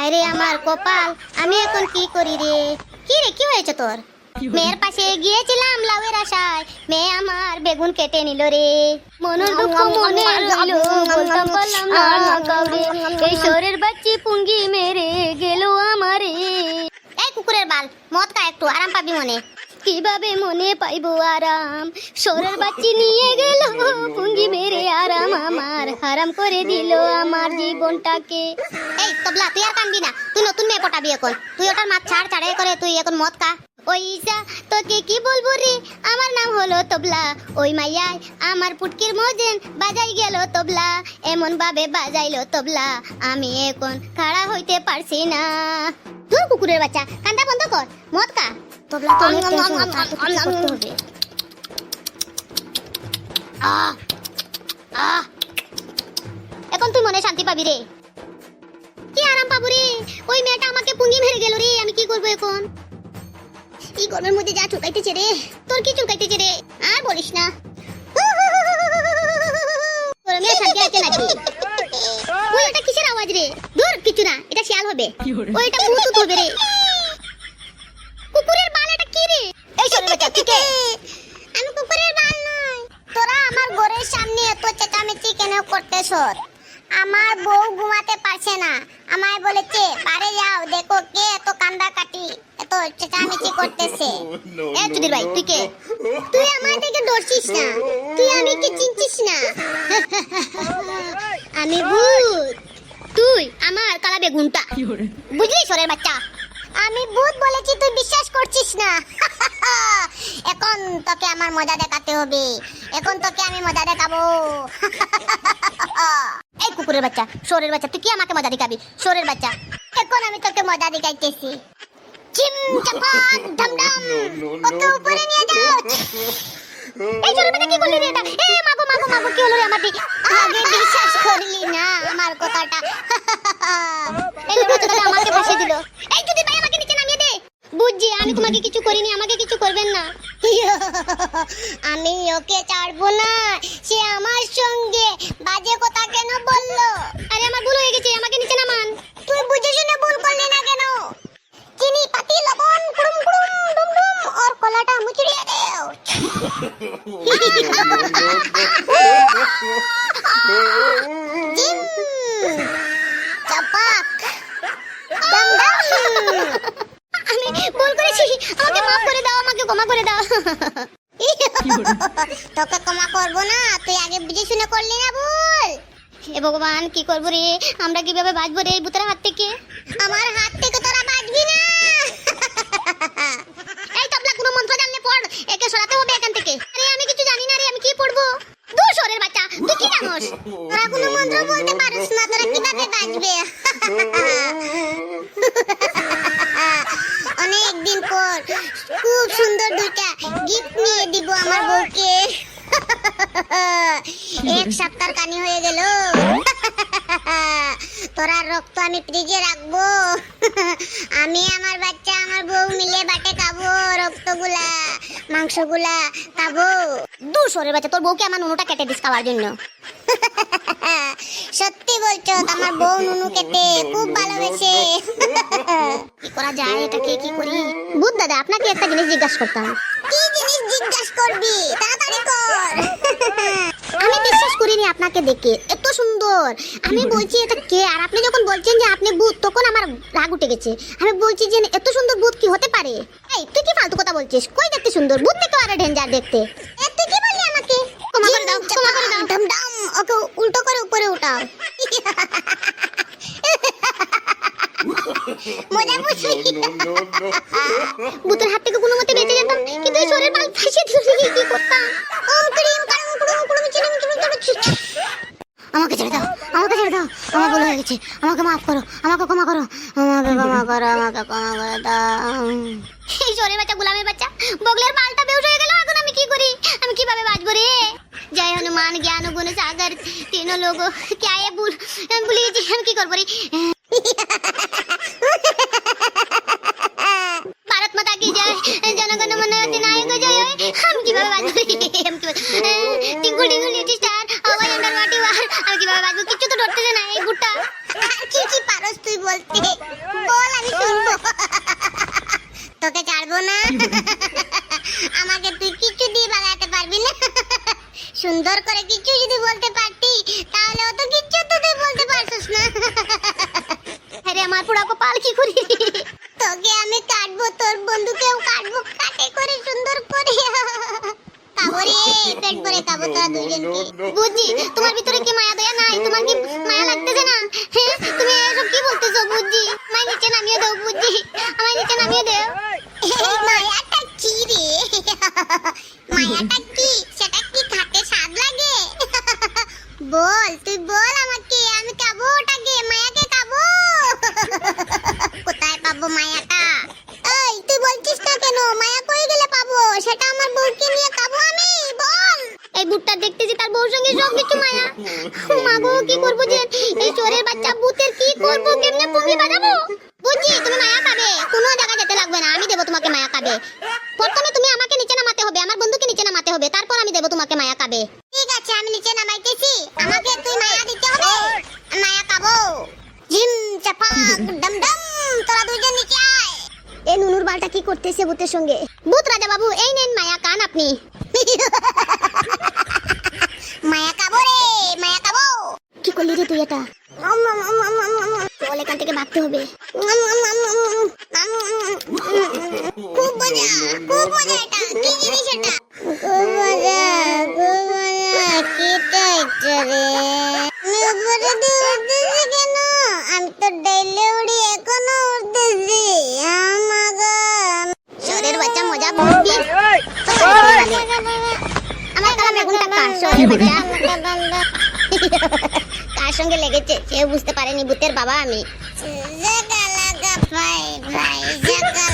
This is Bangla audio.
হায় রে আমার কপাল, আমি এখন কি করি রে? কি রে, কি হয়েছে তোর? মেয়ের পাশে গিয়েছিলাম লাউয়ের আশায়, মেয়ে আমার বেগুন কেটে নিল রে। মনের দুঃখ মনে রইল, বলতাম পারলাম না কাউরে। এই শহরের বাচ্চি পুঙ্গি মেরে গেল আমারে। এই কুকুরের বাল, মদ খা, একটু আরাম পাবি মনে। কিভাবে মনে পাইবো আরাম? শহরের বাচ্চি নিয়ে গেল পুঙ্গি মেরে আরাম আমার হারাম করে দিল আমার জীবনটাকে। এই তবলা, তুই আর কানবি না, তুই নতুন মেয়ে পটাবি এখন। তুই ওটার মাছ ছাড়, ছাড়াই করে তুই এখন মদ খা। ওই ঈশা, তোকে কি বলবো রে, আমার নাম হলো তবলা। ওই মাইয়ায় আমার পুটকির মজেন বাজাই গেল তবলা, এমন ভাবে বাজাইলো তবলা, আমি এখন খাড়া হইতে পারছি না। তুই কুকুরের বাচ্চা, কান্দা বন্ধ কর, মদ খা। তবলা তো অনেক টেনশন, তার তো কিছু করতে হবে। এখন তুই মনে শান্তি পাবি রে। কি আরাম পাবো রে? ওই মেয়েটা আমাকে পুঙ্গি মেরে গেল রে, আমি কি করবো এখন? এই গরমের মধ্যে যা চুলকাইতেছে রে। তোর কি চুলকাইতেছে রে? আর বলিস না। গরমে শান্তি আছে নাকি? ওই ওটা কিসের আওয়াজ রে? দূর, কিছু না, এটা শিয়াল হবে। ওইটা ভূত হবে রে। কুকুরের বাল, এটা কি রে? এই শোন বাচ্চা, তুই কে? আমি কুকুরের বাল নই। তোরা আমার ঘরের সামনে এত চেঁচামেচি কেন করতেছস? আমার বউ ঘুমাতে পারছে না, আমায় বলেছে বাড়ি যাও, দেখো কে এত কান্দা কাটি এত চেঁচামেচি করতেছে। এ চুদির ভাই, তুই কে? তুই আমার থেকে ডরছিস না? তুই আমি কি চিনছিস না? আমি ভূত, তুই আমার কালা বেগুনটা। বুঝলি শোরের বাচ্চা? আমি ভূত বলেছি, তুই বিশ্বাস করছিস না। এখন তোকে আমার মজা দেখাতে হবে, এখন তোকে আমি মজা দেখাবো। এই কুকুরের বাচ্চা, শোরের বাচ্চা, তুই কি আমাকে মজা দেখাবি? শোরের বাচ্চা, এখন আমি তোকে মজা দেখাইতেছি। চিম চাপাক ঢমঢম, ওকে উপরে নিয়ে যাও। এই শোরের বাচ্চা, কি করলি রে এটা? এ মাগো মাগো মাগো, কি হলো রে আমার দিকে? আগে বিশ্বাস করলি না আমার কথাটা। এই লোকটা তো আমাকে ফাঁসিয়ে দিল। এই যদি ভাই আমাকে নিচে নামিয়ে দে। বুঝছি, আমি তোমাকে কিছু করিনি, আমাকে কিছু করবেন না। আমি ওকে ছাড়বো না, সে আমার সঙ্গে বাজে কথা কেন বললো? আরে আমার ভুল হয়ে গেছে, আমাকে নিচে নামান। তুই বুঝে শুনে ভুল করলি না কেন? চিনি পাতি লবণ কুড়ুম কুড়ুম ডুম ডুম আর কলাটা মুচড়িয়ে দেও। জিম চাপাক ডমডম। আমি ভুল করেছি, আমাকে মাফ করে দাও, আমাকে ক্ষমা করে দাও। তোকে ক্ষমা করবো না, তুই আগে বুঝে শুনে করলি না ভুল। হে ভগবান, কি করবো রে? আমরা কিভাবে বাঁচবো রে এই ভূতের হাত থেকে? আমার হাত থেকে তোরা বাঁচবি না। এই তবলা, কোনো মন্ত্র জানলে পড়, একে সরাতে হবে এখান থেকে। আরে আমি কিছু জানি না রে, আমি কি পড়বো? দূর শোরের বাচ্চা, তুই কি জানোস? তোরা কোনো মন্ত্র বলতে পারিস না, তোরা কিভাবে বাঁচবে? অনেকদিন পর খুব সুন্দর দুইটা গিফট নিয়ে দিব আমার বউকে। এক সপ্তাহ কানি হয়ে গেল। তোরা রক্ত আমি ফ্রিজে রাখবো। আমি আমার বাচ্চা আমার বউ মিলে বাটে খাবো, রক্তগুলা মাংসগুলা খাবো। দূর শোরের বাচ্চা, তোর বউকে আমার নুনুটা কেটে দিস খাওয়ার জন্য। সত্যি বলছো? আমার বউ নুনু কেটে খুব ভালোবেসে। কি করা যায় এটাকে, কি করি? ভূত দাদা, আপনাকে একটা জিনিস জিজ্ঞাসা করতাম। কি জিনিস জিজ্ঞাসা করবি? তাড়াতাড়ি কর। আমি বিশ্বাস করিনি আপনাকে দেখে, এত সুন্দর। আমি বলছি এটা কে? আর আপনি যখন বলছেন যে আপনি ভূত, তখন আমার রাগ উঠে গেছে। আমি বলছি যে এত সুন্দর ভূত কি হতে পারে? এই তুই কি ফালতু কথা বলছিস? কই দেখতে সুন্দর, ভূত থেকে আরো ডেঞ্জার দেখতে। তুই কি বললি আমাকে? ক্ষমা করে দাও, ক্ষমা করে দাও। ঢমঢম, ওকে উল্টো করে উপরে উঠাও। মজা বুঝলি? ভূতের হাত থেকে কোনো মতে বেঁচে যেতাম, কিন্তু এই শরীর বাল ফাঁসিয়ে দিল, কি করতাম? ওম ক্রিম কারম কুড়ুম কুড়ুম চিলুম চিলুম চিলুম। আমাকে ছেড়ে দাও, আমাকে ছেড়ে দাও, আমার ভুল হয়ে গেছে, আমাকে মাফ করো, আমাকে ক্ষমা করো, আমাকে ক্ষমা করো, আমাকে ক্ষমা করে দাও। এই শরীর বাচ্চা, গোলামের বাচ্চা, বগলের বালটা বেউস হয়ে গেল, এখন আমি কি করি? আমি কিভাবে বাঁচবো রে? জয় হনুমান জ্ঞান গুণ সাগর तीनों लोगों क्या ये भूल गई, हम की करबो रे? भारत माता की जय, जनगण मन अधिनायक जय। हम কিভাবে বাঁচবো রে? हम কি টিঙ্গুল টিঙ্গুল লিটিল স্টার, হাওয়াই আন্ডার ওয়াটার, আমি কিভাবে বাঁচবো? কিছু তো ধরতেছে না এই ভুট্টা। কি কি পারস তুই বলতে বল, আমি শুনবো। তোকে ছাড়বো না। আমাকে তুই কিছু দিয়ে বাগাতে পারবি না। সুন্দর করে কিছু যদি বলতে পারতি তাহলে অত কিছু তো তুই বলতে পারছিস না। আরে আমার পুরা কপাল কি করি। তোকে আমি কাটবো, তোর বন্ধুকেও কাটবো, কাটে করে সুন্দর করে খাবো রে, পেট ভরে খাবো তোরা দুইজনকে। বুঝি তোমার ভিতরে কি মায়া দয়া নাই? তোমার কি মায়া লাগতেছে না? হ্যাঁ, তুমি এসব কি বলতেছো? বুঝি আমায় নিচে নামিয়ে দাও, বুঝি আমায় নিচে নামিয়ে দাও। এই মায়াটা কি রে? মায়াটা কি? সেটা কি খাতে স্বাদ লাগে? বল, তুই বল আমাকে, আমি খাবো ওটাকে, মায়াকে খাবো। কোথায় পাবো মায়াটা? এই তুই বলছিস না কেন? মায়া কই গেলে পাবো? সেটা আমার বউকে নিয়ে খাবো আমি, বল। এই বুটটা দেখতেছি তার বউর সঙ্গে সব কিছু মায়া। মা গো, কি করবো যে এই চোরের বাচ্চা ভূতের, কি করবো, কেমনে পুঙ্গি বাজাবো? বুঝছি তুমি মায়া খাবে, কোনো জায়গা যেতে লাগবে না, আমি দেবো তোমাকে মায়া খাবে। প্রথমে তুমি আমাকে নিচে নামাতে হবে, আমার বন্ধুকে নিচে নামাতে হবে, তারপর আমি দেবো তোমাকে মায়া খাবে। ঠিক আছে, আমি নিচে নামাইতেছি, আমাকে তুই মায়া দিতে হবে, মায়া খাবো। ঝিম চাপা ডম ডম, তোরা দুইজন নিচে আয়। এই নুনুর বালটা কি করতেছে ভূতের সঙ্গে? ভূত রাজা বাবু, এই নেন মায়া কান আপনি। মায়া খাবো রে, মায়া খাবো। কি করলি রে তুই এটা? চল, এখান থেকে ভাগতে হবে। খুব মজা, খুব মজা। এটা কি জিনিস? এটা খুব মজা, খুব মজা। কিটা এটা রে? আমি উপরে দিয়ে উঠতেছি কেন? আমি তো ডেইলি উড়ি, এখনো উঠতেছি। আমাগো শরীর বাচ্চা মজা বুঝবি। আমার কালা বেগুনটা কার? শরীর বাচ্চা কার সঙ্গে লেগেছে সে বুঝতে পারেনি, ভূতের বাবা আমি। জাগা লাগা ভাই ভাই, জাগা